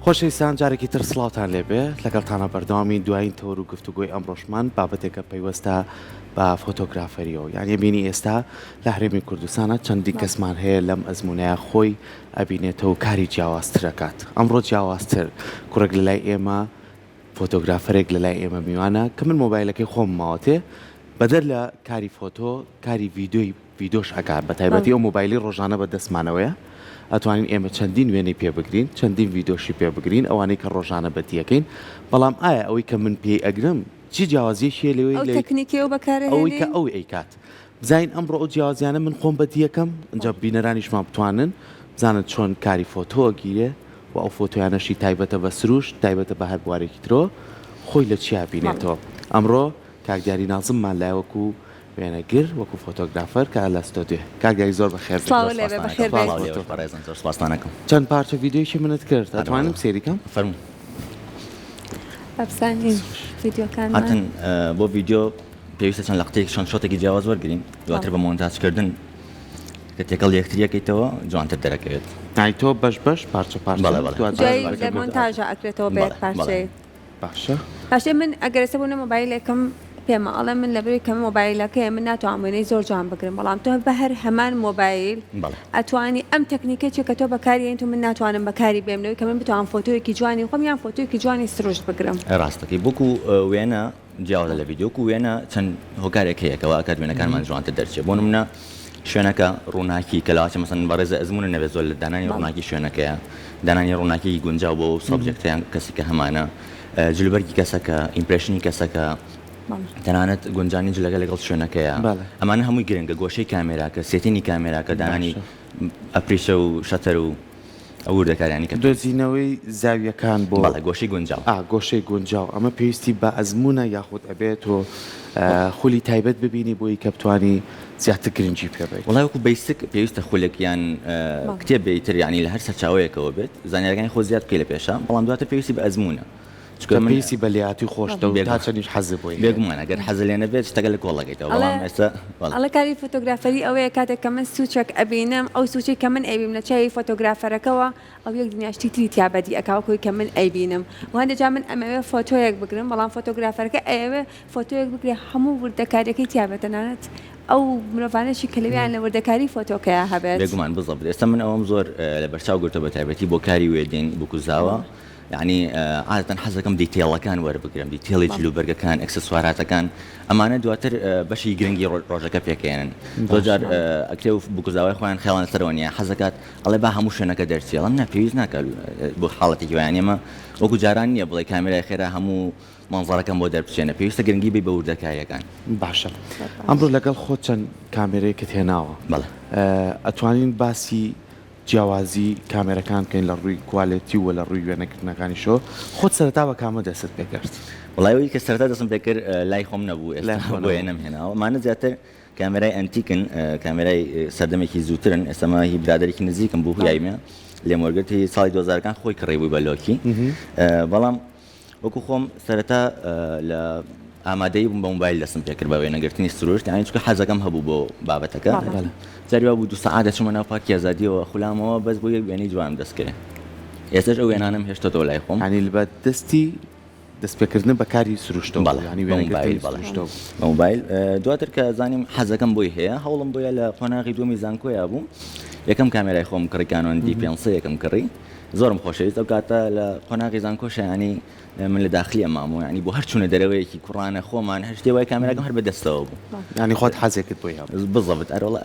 خۆشەویستان جارێکی تر سڵاوتان لێبێ لەگەڵتانە بەردەوامی دوایین تۆر و گفتوگۆی ئەمڕۆژمان بابەتێکە پەیوەستە بە فۆتۆگرافەریەوە یعنی بینی ئێستا لە هەرێمی کوردستانە چەندی کەسمان هەیە لەم ئەزمونەیە خۆی ئەبینێتەوە کاری جیاوازترەکات ئەمڕۆ جیاوازتر کوڕێک لە لای ئێمە فۆتۆگرافەرێک لە لای ئێمە میوانە کە من مۆبایلەکەی خۆم ماوەتێ بەدەر لە کاری فۆتۆ کاری ڤیدۆش ئەکات بە تایبەتی ئەو مۆبایلی ڕۆژانە بە دەستمانەوەیە ئەتوانین ئێمە چەندین وێنەی پێ بگرین چەندین ڤیدۆشی پێ بگرین ئەوانەی کە ڕۆژانە بەتیەکەین بەڵام ئایا ئەوەی کە من پێی ئەگرم چی جیاوازیەشیە لەوەی تەکنیکی ئەو بەکارێنێ ئەوەی کە ئەو ئەیکات بزین ئەمڕۆ ئەو جیاوازیانە من خۆم بەدیەکەم اینجا بینەرانیشمان بتوانن بزانن چۆن کاری فۆتۆ گیرێ و ئەو فۆتۆیانەشی تایبەتە بە سروش تایبەتە بە هەر بوارێکی ترۆ خۆی لە چیا بینێتەوە ئەمڕۆ کاکدیاری نازممان لایوەکو وێنەگر وەکو فۆتۆگرافەر کە لە ستۆدیۆ کاکدیاری زۆر بەخێر چەند پارچە ڤیدۆیەکی منت کرد ئەتوانم سێریکەم فەرموو بەپسانی ڤیدۆکان هاتن بۆ ڤیدۆ پێویستە چەند لەقتێک چەند شۆتێکی جیاواز وەرگرین دواتر بە مۆنتاژکردن کە تێکەڵ یەکتریەکەیتەوە جوانتر دەرەکەوێت تۆ بەش پارچە لە مۆنتاژە ئەکرێتەوە بێت پارچەی باشە من ئەگەر ئێستا بوونە مۆبایلێکم پێمە ئەڵێ من لەبەری کەم مۆبایلەکەی من ناتوانم وێنەی زۆر جوان بگرم بەڵام تۆ بە هەر هەمان مۆبایل ئەتوانی ئەم تەکنیکێکی کە تۆ بەکارێن تو من ناتوانم بەکاری بێمنەوەی کە من بتوانم فۆتۆیەکی جوانی خۆم یان فۆتۆیەکی جوانی سروش بگرم ڕاستەکەی بۆکو وێنە جیاوازە لە ڤیدۆکو وێنە چەند هۆکارێک هەیەکەوە ئەکات وێنەکانمان جوانتر دەرچێت بۆ نمونە شوێنەکە ڕووناکی کەلاوەچە مەسەن بەڕێزە ئەزمونە نەبێت زۆر لە دانانی ڕووناکی شوێنەکەیە دانانی ڕووناکی گونجاو بۆ سەبجەکتیان کەسی کە هەمانە جلوبەرگی کەسەکە ئیمپرێشنی کەسەکە تەنانەت گونجانی جلەکە لەگەڵ شوێنەکەیە ئەمانە هەمووی گرنگە گۆشەی کامێراکە سێتینی کامێراکە دانانی ئەپریشە و شەتەر و ئەو دەکارانی کە دۆزینەوەی زاویەکان بۆ گۆشەی گونجاو گۆشەی گونجاو ئەمە پێویستی بە ئەزمونە یاخود ئەبێت و خولی تایبەت ببینی بۆی کە بتوانی زیاتر گرنگی پێبێت وڵای وەکو بیسک پێویستە خولێکیان کتێب بێتتر ینی لە هەر سەرچاوەیەکەوە بێت زانیارەکانی خۆ زیاد بکەی لە پێشە بەڵام دواتر پێویستی بە ئەزمونە پێویستی بەلیاتی خۆشتەوە تا چەندیش حەزە بۆی بێگومان ئەگەر حەزە لێ نەبێت شتەکە لە کۆڵەکەیتەوە بەڵام ئێستا ئەڵە کاری فۆتۆگرافەری ئەوەیە کاتێک کە من سوچێک ئەبینم ئەو سوچەی کە من ئەیبیم لە چای فۆتۆگرافەرەکەەوە ئەو یەک دنیاشتی تری تیابەتی ئەکاوکۆی کە من ئەیبینم وهەندێجا من ئەمەوێ فۆتۆیەک بگرم بەڵام فۆتۆگرافەرەکە ئەوێ فۆتۆیەک بگرێ هەموو وردەکاریەکەی تیابەتەنانێت ئەو مرۆڤانێکی کەلویان لە وردەکاری فۆتۆکەیە هەبێت بێگومان بزەبێت ئێستا من ئەوم زۆر لە بەرچاو گرتە بە تایبەتی بۆ کاری وێدین بکوزاوە یعنی عادەتەن حەزەکەم دیتێڵەکان وەربگرم دیتێڵی جلوبەرگەکان ئەکسسواراتەکان ئەمانە دواتر بەشی گرنگی ڕۆژەکە پێکێنن زۆرجار ئەکرێ و بکوزاوای خۆیان خێڵان سەرەوە نیە حەزەکات ئەڵێ با هەموو شوێنەکە دەرچێڵم نەپێویست ناکات بۆ حاڵەتێکی وایان ئێمە وەکو جاران نییە بڵێ کامێرای خێرا هەموو مانزەڕەکەم بۆ دەربچێنە پێویستە گرنگی بێ بە وردەکاریەکان باشە ئەمڕۆ لەگەڵ خۆت چەند کامێرەیەکت هێناوە ئەتوانین باسی جیاوازی کامێرەکان بکەین لە ڕووی کوالێتی و لە ڕووی وێنەکردنەکانیشەوە خۆت سەرەتا بە کامە دەست پێکرد وڵایەوەی کە سەرەتا دەستم پێکرد لای خۆم نەبوو ئێستا بۆ نەمهێناوە مانە زیاتر کامێرای ئەنتیکن کامێرای سەردەمێکی زووترن ئێستەمە هی برادێکی نزیکم بوو هویایمە لێمۆرگەتی ساڵی 2000کان خۆی کڕێبووی بە لۆکی بەڵام وەکو خۆم سەرەتا لە ئامادەی بووم بە مۆبایل دەستم پێکرد بە وێنەگرتنی سروشت یانی چونکە حەزەکەم هەبوو بۆ بابەتەکە زاریوا بوو 2 سەعات دەچمە ناو پارکی ئازادیەوە خولامەوە بەس بۆ یەک وێنەی جوانم دەستکرێ ئێستاش ئەو وێنانم هێشتەوە لای خۆم ینی لە دەستی دەستپێکردن بەکاری سروشتەوە بە مۆبایل دواتر کە زانیم حەزەکەم بۆی هەیە هەوڵم بۆیە لە قۆناغی دووەمی زانکۆیا بوو یەکەم کامێرای خۆم کڕیکانۆن دی5 یەکەم کڕی زۆرم خۆشەویست ئەو کاتە لە قۆناغی زانکۆشە ینی من لە داخلی ئەمامەوە ینی بۆ هەر چوونە دەرەوەیەکی کوڕانە خۆمان هەشتێ وای کامێراگەم هەر بەدەستەوە بوو ینی خۆت حەزێکت بۆی بزەبت ئەرۆڵ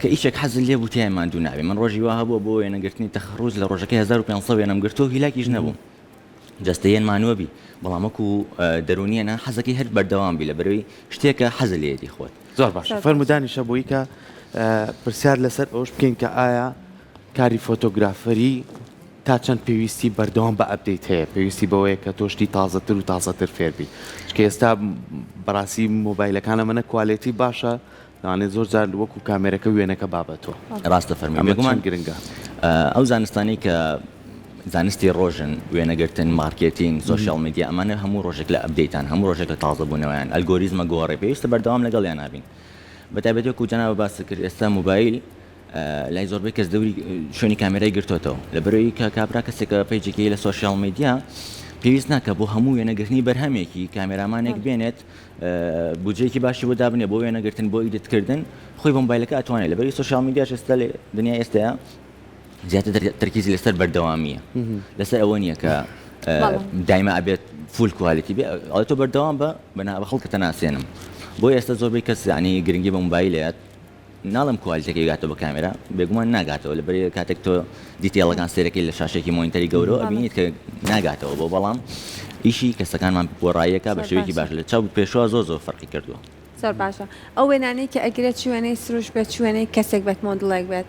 کە ئیشێک حەزل لێ بوو تیای ماندوو ناوێ من ڕۆژی وا هەبووە بۆ وێنەگرتنی تەخەڕوج لە ڕۆژەکەی 1500 وێنەم گرتووە هیلاکیش نەبوو جەستەیەن مانووەبی بەڵامەکو دەرونیەنە حەزەکەی هەر بەردەوام بی لە بەرەوەی شتێکە حەزە لێدی خۆت زۆر باش فەرمودانیشە بۆی کە پرسیار لەسەر ئەوش بکەین کە ئایا کاری فۆتۆگرافەری تا چەند پێویستی بەردەوام بە ئەپدەیت هەیە پێویستی بەوەیە کە تۆشتی تازەتر و تازەتر فێربی چکە ئێستا بەڕاستی مۆبایلەکانە منە کوالێتی باشە دەوانێت زۆر جار وەکو کامێرەکە وێنەکە بابەتەوە ڕاستە فەرمی بێگومان گرنگە ئەو زانستانی کە زانستی ڕۆژن وێنەگرتن مارکێتینگ سوشیال میدیا ئەمانە هەموو ڕۆژێک لە ئەپدەیتان هەموو ڕۆژێک لە تازە بوونەوەیان ئەلگۆریزمە گۆڕێ پێویستە بەردەوام لەگەڵیان نابین بەتایبەتی وەکو جەنابە باس کرد ئێستا مۆبایل لای زۆربەی کەس دەوری شوێنی کامێرای گرتوتەوە لەبەرەوەی کە کابرا کەسێکە پیجێکی لە سوۆشیال میدیا پێویست ناکە بۆ هەموو وێنەگرتنی بەرهەمێکی کامێرامانێک بێنێت بودجەیەکی باشی بۆ دابنێ بۆ وێنەگرتن بۆ ئیدیتکردن خۆی بۆ مۆبایلەکە ئەتوانێت لەبەری سوۆشیال میدیاش ئێستا لە دنیای ئێستاە زیاتر تەرکیزی لەسەر بەردەوامیە لەسەر ئەوە نییە کە دایما ئەبێت فول کوالیتی بێ ئەڵێ تۆ بەردەوام بە بە خەڵکە تەناسێنم بۆ ئێستا زۆربەی کەس ینی گرنگی بە مۆبایلێت ناڵم کوالیتەکەی گاتەوە بە کامێرا بێگومان ناگاتەوە لەبەر کاتێک تۆ دیتێڵەکان سێرەکەی لە شاشێکی مۆنیتەری گەورە ئەبینیت کە ناگاتەوە بۆ بەڵام ئیشی کەسەکانمان بۆ ڕایەکە بە شێوەیەکی باش لە چاو پێشەوە زۆر فەرقی کردووە زۆر باشە ئەو وێنانەی کە ئەگرێت شوێنەی سروش بێت شوێنەی کەسێک بێت مۆدڵێک بێت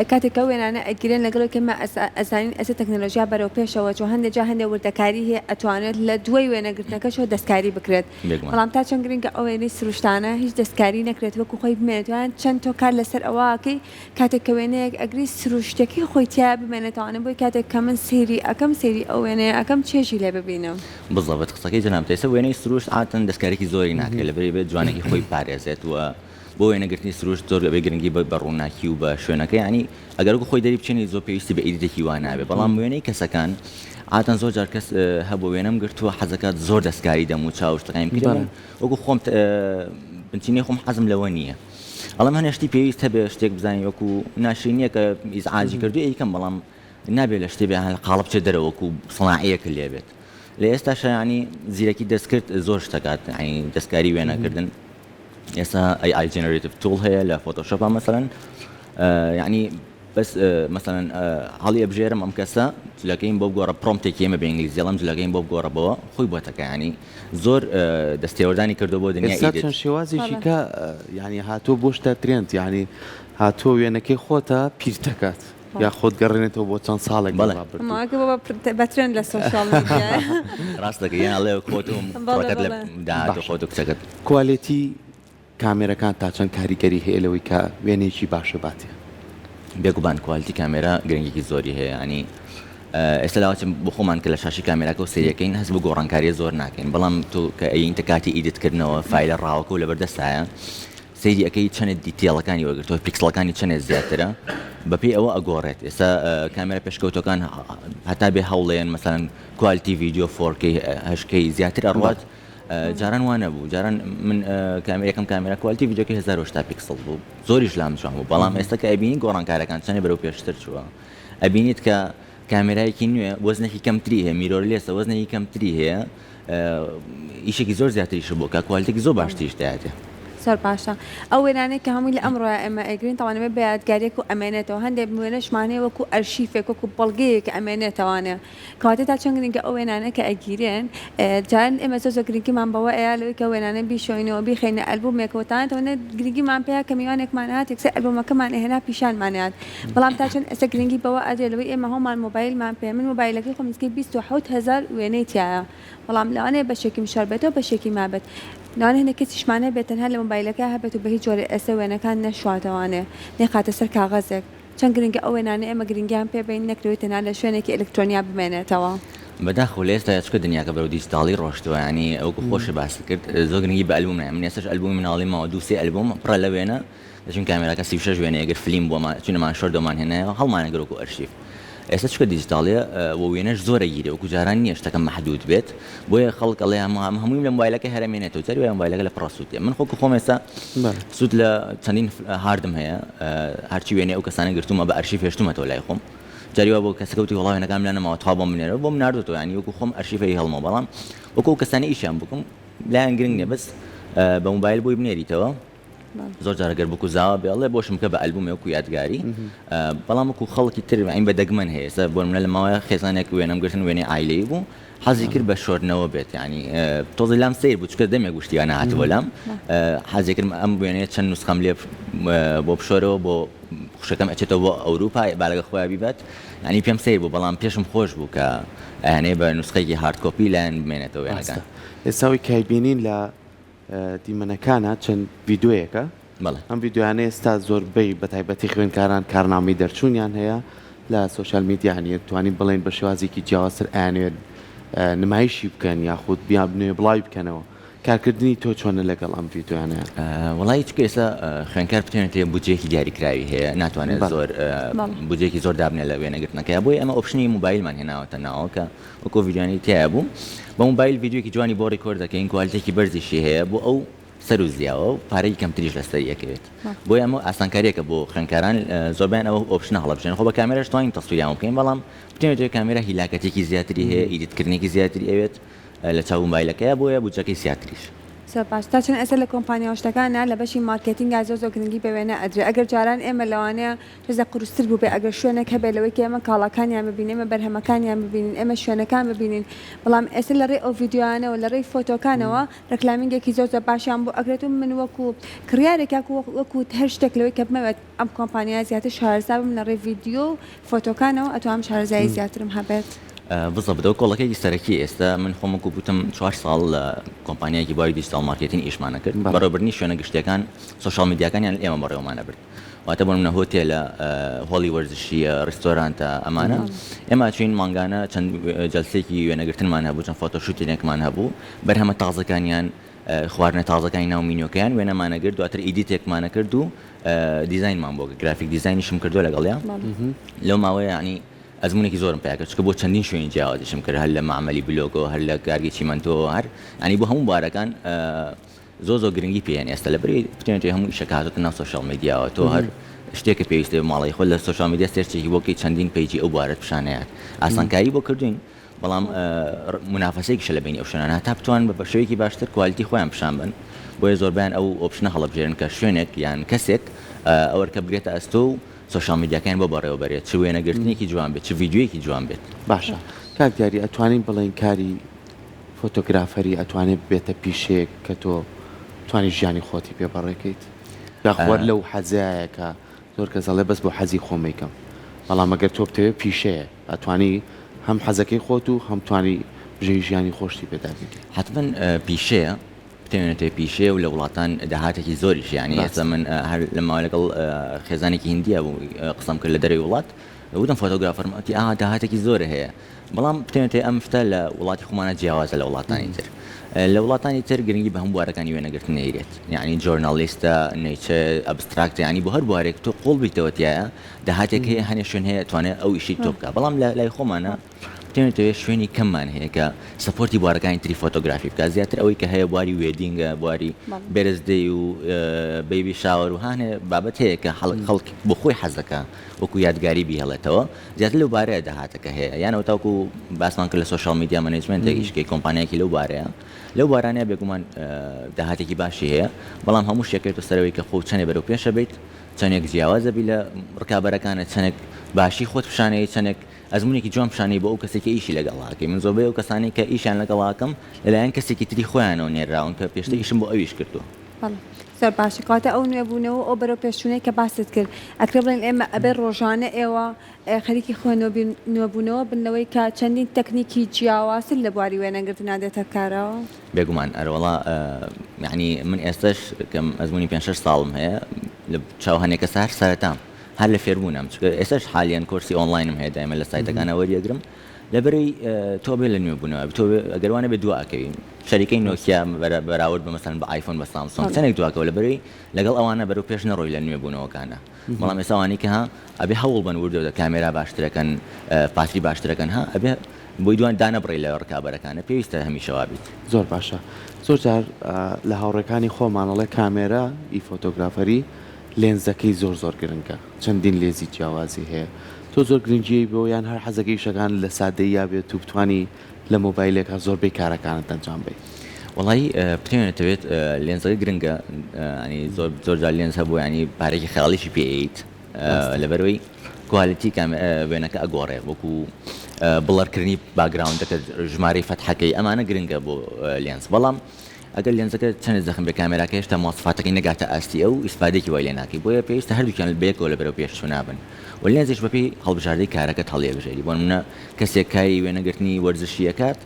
کاتێکە وێنانە ئەگرێن لەگەڵ کەمە ئەزانین ئەسە تەکنۆلۆژیا بەرەو پێشەوە چۆ هەندێک جا هەندێک وردەکاری هەیە ئەتوانێت لە دوای وێنەگرتنەکەشەوە دەستکاری بکرێت بەڵام تا چەند گرنگە ئەو وێنەی سروشتانە هیچ دەستکاری نەکرێت وەکو خۆی بمێنێتوان چەند تۆ کار لەسەر ئەوواکەی کاتێک کە وێنەیەک ئەگری سروشتێکی خۆی تیا بمێنێتوانە بۆی کاتێک کە من سێری ئەەکەم سێری ئەو وێنەیە ئەەکەم چێژی لێ ببینم بزڵبەت قسەکەی جەناب تێسە وێنەی سروشت ئاتەن دەستکارێکی زۆری ناکرێت لەبەر بێت جوانێکی خۆی پارێزێت وە بۆ وێنەگرتنی سروشت زۆر بێ گرنگی بە ڕووناکی و بە شوێنەکە ینی ئەگەر خۆی دەری بچێنی زۆر پێویستی بە ئیدیتێکی وان نابێت بەڵام وێنەی کەسەکان ئاتەن زۆر جار کەس هەبوو وێنەم گرتووە حەزەکات زۆر دەستکاری دەم و چاوشتەکانی بکەم وەکو خۆم بنچینەی خۆم حەزم لەوە نییە ئەڵام هەنێشتی پێویست هەبێ شتێک بزانانی وەکو ناشرینیە کە ئیزعاجی کردو یکەم بەڵام نابێت لە شتێ بێ قاڵب چێ دەرەوە وەکو سەناعەیەک لێبێت لە ئێستاش ینی زیرەکی دەستکرد زۆر شتەکات دەستکاری وێنەکردن ئێستا AI generative tool هەیە لە فۆتۆشۆپ مثلا یعنی بس مثلا هەڵی ئەبژێرم ئەم کەسە جلەکەین بۆ گۆڕە پرۆمپتێکی ئێمە بە ئینگلیزی ئەڵەم جلەکەین بۆ گۆڕەبەوە خۆی بۆتەکە ینی زۆر دەستێوەردانی کردو بۆ دنیای ئێستا چەند شێوازێکی کە ینی هاتۆ بۆ شتە ترێنت ینی هاتۆ وێنەکەی خۆتە پیر دەکات یا خۆت گەڕێنێتەوە بۆ چەند ساڵێک بەترێن لە سۆشیال میدیا ڕاستەکە یان ئەڵێ خۆتم لە داهاتۆ خۆت و کچەکەت کوالیتی کامێرەکان تا چەند کاریگەری هەیە لەوەی کە وێنێکی باشە باتێ بێگومان کوالیتی کامێرا گرنگێکی زۆری هەیە ینی ئێستا لاوەچم بۆ خۆمان کە لە شاشی کامێراکە و سریەکەین هەست بە گۆڕانکاریە زۆر ناکەین بەڵام تۆ کە ئەینتە کاتی ئیدتکردنەوە فایلە ڕاوەکە و لەبەردەستایە سەیری ئەەکەی چەند دیتێڵەکانی وەگرتەوە پیکسڵەکانی چەندێک زیاترە بەپێی ئەوە ئەگۆڕێت ئێستا کامێرە پێشکەوتەکان هەتا بێ هەوڵێن مەسەن کوالیتی ڤیدیۆ 4K هەشکەی زیاتر ئەڕوات جاران وانە بوو جاران من یەکەم کامێرا کوالیتی ڤیدیۆکە 1080 پیکسل بوو زۆریش لام جوان بوو بەڵام ئێستا کە ئەبینی گۆڕانکارەکان چەندێ بەرەو پێشتر چووە ئەبینیت کە کامێرایەکی نوێ وەزنێکی کەمتری هەیە میرۆرلێسە وەزنێکی کەمتری هەیە ئیشێکی زۆر زیاتریش بوو کە کوالیتێکی زۆر باشتریش دایاتێ زۆر باشە ئەو وێنانەی کە هەمووی لە ئەمڕۆیە ئێمە ئەگرین تاوانەوە بە یادگاریەک و ئەمێنێتەوە هەندێک وێنەشمانەیە وەکو ئەرشیفێک وەکو بەڵگەیەک ئەمێنێتەوانێ کەواتە تا چەند گرنگە ئەو وێنانە کە ئەگیرێن جاران ئێمە زۆر گرنگیمان بەوە ئەیە لەوەی کە وێنانە بیشۆینەوە بیخینە ئەلبومێکەوەتانەوە گرنگیمان پێەیە کە میوانێکمان هات یەکسەر ئەلبومەکەمان هێنا پیشانمانات بەڵام تا چەند ئێستا گرنگی بەوە ئەدرێ لەوەی ئێمە هەومان مۆبایلمان پێ من مۆبایلەکەی خۆم نزیکەی 27000 وێنەی تایە بەڵام لەوانەیە بەشێکی مشار بێتەوە بەشێکی مابێت ناوانێ هەنێکی چشمانە بێتەن هەر لە مۆبایلەکە هەبێت و بە هیچ جۆرە ئێستا وێنەکان نەشواتەوانێ نێخاتە سەر کاغەزێک چەند گرنگە ئەو وێنانە ئێمە گرنگیان پێ بین نەکرێت تەنها لە شوێنێکی ئەلکترۆنیا بمێنێتەوە بەداخۆ لە ئێستا چکە دنیاکە بەرەو دیجیتاڵی ڕۆشتووە ینی ئەوکو خۆشی باسی کرد زۆر گرنگی بە ئەلبوم نایە من ئێستاش ئەلبومی مناڵیمەوە دوو سێ ئەلبوم پڕە لە وێنە دەچین کامێراکە 36 وێنە ئەگەر فیلم بۆمان چونەمان شۆردەمان هێنایەوە هەڵمانەگەر وەکو ئەرشیف ئێستا چکە دیجیتاڵیە و وێنەش زۆرە گیرێ وەکو جاران نییە شتەکەم محدود بێت بۆیە خەڵک ئەڵێ هەمووی لە مۆبایلەکە هەرمێنێتەوە جاری وای مۆبایلەکە لە پڕسووتێ من خۆکو خۆم ئێستا سوود لە چەندین هاردم هەیە هەرچی وێنێ ئەو کەسانە گرتومە بە ئەرشیف هێشتومەتەوە لای خۆم جاریوا بۆ کەسەکەوتی وڵاوێنەکان لە نەماوە تا بۆم بنێرەوە بۆم ناردوتەوە ینی وەکو خۆم ئەرشیفەی هەڵمەوە بەڵام وەکو کەسانی ئیشیان بکەم لایەن گرنگ نییە بەس بە مۆبایل بۆی بنێریتەوە زۆر جارەگەر بکو زاوە بێڵێ بۆشم کە بە ئەلبومێ وەکو یادگاری بەڵام وەکو خەڵکی تر ئەین بە دەگمەن هەیە ئێستا بۆ منە لە ماوەیە خێزانێک وێنەم گرتن وێنەی ئایلەی بوو حەزی کرد بە شۆردنەوە بێت ینی تۆزی لام سیر بوو چکە دەمێک گوشتیوە نهاتەوە لام حەزی کرد ئەم وێنەیە چەند نوسخەم لێ بۆ بشۆرەوە بۆ خوشەکەم ئەچێتەوە بۆ ئەوروپا بالەگە خۆیان بیبات ینی پێم سیر بوو بەڵام پێشم خۆش بوو کە ئەیانەیە بە نوسخەیەکی هارد کۆپی لایەن بمێنێتەوە وێنەکان ئێستاوی کایبینین لە دیمەنەکانە چەند ڤیدیۆیەکە ئەم ڤیددیوانە ئێستا زۆربەی بە تایبەتی خوێندکاران کارنامەی دەرچوونیان هەیە لە سوۆشال میدیانە توانین بڵێن بە شێوازێکی جیاوازتر ئەیانوێت نمایشی بکەن یاخود بیان بنوێ بڵاوی بکەنەوە کارکردنی تۆ چۆنە لەگەڵ ئەم ڤیدیۆیانە؟ وڵی چکە ئێستا خوێنکار بتوانێت بودجێکی دیاریکراوی هەیە ناتوانێت زۆر بودجێکی زۆر دابنێ لە وێنەگرتنەکە بۆی ئەمە ئۆپشنی موبایلمان هێناوەتە ناوە کە وەکو ڤیدیۆانی تیا بوو بە موبایل ڤیدیۆکی جوانی بۆ ڕیکۆرد دەکەین کوالتێکی بەرزیشی هەیە بۆ ئەو سەر و زیاوە و پارەی کەمتریش لەسەریەکەوێت بۆی ئەمە ئاسانکاریەکە بۆ خوێنکاران زۆربیان ئەوە ئۆپشنە هەڵەبژێن خۆ بە کامێرەش توانین تەسویریان بکەین بەڵام بتوانێت کامێرە هیلاکەتێکی زیاتری هەیە ئیدیتکردنێکی زیاتری ئەوێت لە چاو موبایلەکەیە بۆیە بودجەکەی زیاتریش. باش تا چەند ئەسەر لە کۆمپانیا شتەکانە لە بەشی مارکتینگا زۆر گرنگی بەوێنە ئەدرێ ئەگەر جاران ئێمە لەوانەیە ڕێزە قورستر بوو بێ ئەگەر شوێنێک هەبێ لەوەی کە ئێمە کاڵاکانیان ببینین ئێمە بەرهەمەکانیان ببینین ئێمە شوێنەکان ببینین بەڵام ئێستا لە ڕێ ئەو ڤیدیۆیانەوە لە ڕێی فۆتۆکانەوە ڕکلامینگێکی زۆر باشیان بوو ئەگرێت و من وەکو کڕیارێکا وەکو هەر شتێک لەوەی کە بمەوێت ئەم کۆمپانیا زیاتر شارەزا بم لە ڕێ ڤیدیۆ فۆتۆکانەوە ئەتوانم شارەزایی زیاترم هەبێت. بزەبدە کۆڵەکەی سەرەکی ئێستا من خۆمەکو بوتم 4 ساڵ لە کۆمپانیایکی باری دیجیتال مارکتینگ ئیشمانە کرد بەڕێوەبردننی شوێنە گشتەکان سوشال میدیاکانیان ئێمە بەڕێوەمانە برد واتە بۆ منە هۆتێلە هۆڵی وەرزشیە ڕستۆرانتە ئەمانە ئێمە چین مانگانە چەند جەلسێکی وێنەگرتنمان هەبوو چەند فۆتۆشوتێکمان هەبوو بەرهەمە تازەکانیان خواردنە تازەکانی ناو مینیۆکەیان وێنەمانە کرد دواتر ئیدیتێکمانە کرد و دیزاینمان بۆ گرافیک دیزاینیشم کردو لەگەڵیان لەو ماوەیە ینی ئەزمونێکی زۆرم پیاکە چکە بۆ چەندین شوێنی جیاوازیشم کرد هەر لە معمەلی بلۆگۆ هەر لە کارگی چیمەنتۆ هەر ینی بۆ هەموو بارەکان زۆر گرنگی پێیان ئێستا لەبەری بتوانێت هەموو شەکاتت ناو سوشال میدیاوە تۆ هەر شتێکە پێویستە ماڵی خۆ لە سوشال میدیا سێرچێکی بۆکەی چەندین پیجی ئەو بارەت پیشانەیە ئاسانکاری بۆ کردوین بەڵام منافەسەیەکیشە لە بینی ئەو شوێنانە تا بتوان بە شێوەیەکی باشتر کوالیتی خۆیان پیشان بن بۆیە زۆربیان ئەو ئۆپشنە هەڵەبژێرن کە شوێنێک یان کەسێک ئەوە کە بگرێتە ئەستۆ و سوشال میدیاکان بۆ بەڕێوە بەرێت چ وێنەگرتنێکی جوان بێت چ ڤیدیۆیەکی جوان بێت. باشە کاک دیاری ئەتوانین بڵێن کاری فۆتۆگرافەری ئەتوانێت بێتە پیشەیەک کە تۆ توانی ژیانی خۆتی پێ بەڕێکیت یاخوار لەو حەزایەکە زۆر کەس دەڵێ بەس بۆ حەزی خۆمەیکەم بەڵام ئەگەر تۆ بتەوێت پیشەیە ئەتوانی هەم حەزەکەی خۆت و هەم توانی بژەی ژیانی خۆشتی پێدابیت. حتمما پیشەیە بتوانێت پیشەیە و لە وڵاتان داهاتێکی زۆریش ینی ئێستا من هەر لەماوە لەگەڵ خێزانێکی هندیە بوو قسەم کرد لە دەرەوەی وڵات وتم فۆتۆگرافەرمەتی داهاتێکی زۆرە هەیە بەڵام بتوانێت ئەم شتە لە وڵاتی خۆمانە جیاوازە لە وڵاتانی تر لە وڵاتانی تر گرنگی بە هەموو بوارەکانی وێنەگرتن نەیرێت یعنی جۆرنالیستە نەیچە ئەبستراکت ینی بۆ هەر بوارێک تۆ قوڵ بیتەوەتیایە داهاتێک هەیە هەنێ شوێن هەیە توانێت ئەو ئیشی تۆ بکە بەڵام لای خۆمانە بتوانێت شوێنی کەممان هەیە کە سپۆرتی بوارەکانی تری فۆتۆگرافی بکە زیاتر ئەوەی کە هەیە بواری وێدینگە بواری بێرزدەی و بەیبی شاوەر و هانێ بابەت هەیە کە خەڵک بۆ خۆی حەزەکە وەکو یادگاری بیهێڵێتەوە زیاتر لەو بارەیە داهاتەکە هەیە یانەوە تاوکو باسمان کرد لە سوشال میدیا مەنیجمنتێکیشکەی کۆمپانیایەکی لەو بارەیە لەو بارانەیە بێگومان داهاتێکی باشی هەیە بەڵام هەموو شتێکێت سەرەوەی کە خۆ چەندێک بەرەو پێشە بیت چەندێک جیاوازە بی لە ڕکابەرەکانە چەندێک باشی خۆت پیشانەیە چەندێک ئەزمونێکی جوان پیشانەی بۆ ئەو کەسێکی ئیشی لەگەڵاکەی من زۆربەی ئەو کەسانی کە ئیشیان لەگەڵاکەم لەلایەن کەسێکی تری خۆیانەوە نێراون کە پێشتر ئیشم بۆ ئەویش کردو. زۆر باشە کاتە ئەو نوێبوونەوە ئەو بەرەو پێشچوونەی کە باست کرد ئەکرێ بڵێن ئێمە ئەبێ ڕۆژانە ئێوە خەریکی نوێبوونەوە بنەوەی کە چەندین تەکنیکی جیاوازتر لە بواری وێنەگرتنا دێتە کارەوە بێگومان ئەرەوەڵا یعنی من ئێستش کەم ئەزمموی 5 ساڵم هەیە لە چاو هەنێکە سەر سەرەتام هەر لە فێربوونم چکە ئێستش حالیان کورسی ئۆنلاینم هەیە دایمە لە سایتەکانە وەریەگرم لەبەری تۆ بێ لە نوێبوونەوە تۆ ئەگەروانە بێ دواکەوی شەریکەی نۆکیا بەراورد بە مەسەن بە ئایفۆن بە سامسۆنگ چەندێک دواکەوە لەبەری لەگەڵ ئەوانە بەرەو پێش نەڕۆی لە نوێبوونەوەکانە بەڵام ئێستاوانی کە ها ئەبێ هەوڵ بن وردەوە کامێرا باشترەکەن پاتری باشترەکەن ها ئەبێ بۆی دوان دانەبڕی لە ڕکابەرەکانە پێویستە هەمیشەوا بیت. زۆر باشە زۆر جار لە هاوڕێکانی خۆمانەڵێ کامێرا ئی فۆتۆگرافەری لێنزەکەی زۆر گرنگە چەندین لێزی جیاوازی هەیە تۆ زۆر گرنگی بۆ یان هەر حەزەکەی شەکان لە سادەیە بێت و بتوانی لە مۆبایلێکە زۆربەی کارەکانت ئەنجام بێت. وڵی بتوانێتەوێت لێنزەکە گرنگە ینی زۆر جار لێنز هەبوو ینی پارێکی خەڵیشی پێیت لەبەرەوەی کوالیتی وێنەکە ئەگۆڕێ وەکو بڵەرکردنی باگراوندەکە ژمارەی فەتحەکەی ئەمانە گرنگە بۆ لێنز بەڵام ئەگەر لێنزەکە چەند زەخم بە کامێراکە هێشتا مواصفاتەکەی نەگاتە ئاستی ئەو ئیسفادێکی وای لێ ناکەی بۆیە پێویستە هەردووکیان بەیەکەوە لە بەرەو پێشچوو نابن و لێنزیش بەپێی هەڵبژاردەی کارەکەت هەڵێبژێری بۆ نمونە کەسێک کاری وێنەگرتنی وەرزشیەکات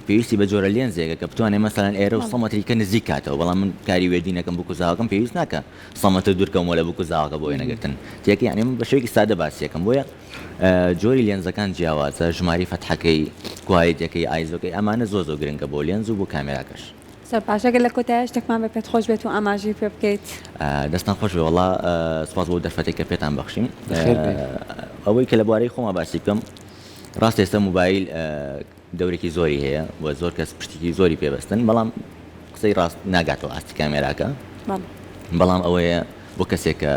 پێویستی بە جۆرە لێنزێکە کە بتوانێت مەسەلەن ئێرە و سەمەتریکە نزیک کاتەوە بەڵام من کاری وێدینەکەم بوو کوزاوەکەم پێویست ناکە سەمەتە دوورکەمەوە لە بوو کوزاوەکە بۆ وێنەگرتن تێکی یعنی من بە شێوەیەکی سادە باسیەکەم بۆیە جۆری لێنزەکان جیاوازە ژماری فەتحەکەی کوایەتەکەی ئایزۆکەی ئەمانە زۆر گرنگە بۆ لێنز و بۆ کامێراکەش. سەر پاشەگەر لە کۆتایە شتێکمان بە پێت خۆش بێت و ئاماژی پێ بکەیت دەستان خۆش بێ وڵا سپاس بۆ دەرفەتێک کە پێتان بەخشیم خێر بێ. ئەوەی کە لە بوارەی خۆمە باسی بکەم ڕاست ئێستا موبایل دەورێکی زۆری هەیە و زۆر کەس پشتێکی زۆری پێبەستن بەڵام قسەی ڕاست ناگاتەوە ئاستی کامێراکە بەڵام ئەوەیە بۆ کەسێک کە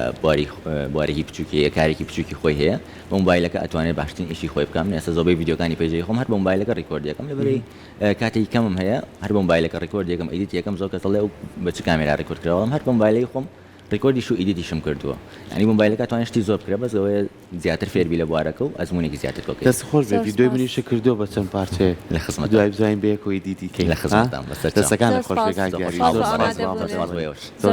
بوارێکی بچووکی کارێکی بچووکی خۆی هەیە بە موبایلەکە ئەتوانێت باشترین ئیشی خۆی بکەم ئێستا زۆربەی ڤیدیۆکانی پێژەی خۆم هەر بە موبایلەکە ڕیکۆردیەکەم لەبەرەی کاتێکی کەمم هەیە هەر بە موبایلەکە ڕیکۆردیەکەم ئیدیت یەکەم زۆر کەس دەڵێ ئەو بە چ کامێرا ڕیکۆرد کراوەڵام هەر بە موبایلەی خۆم ڕیکۆردیش و ئیدیتیشم کردووە یعنی موبایلەکە توانێت شتی زۆر بکرێ بەس ئەوەیە زیاتر فێربی لە بوارەکە و ئەزمونێکی زیاتر کۆکرێت دەست خۆش بێ ڤیدیۆی منیشە کردو بە چەند پارچێ لە خزمەت دوای بزانین بەیەک و ئیدیتی کەی لە خزمەتتان بەسەر دەستەکان لە خۆشێکان دیاری زۆر سپاس. زۆر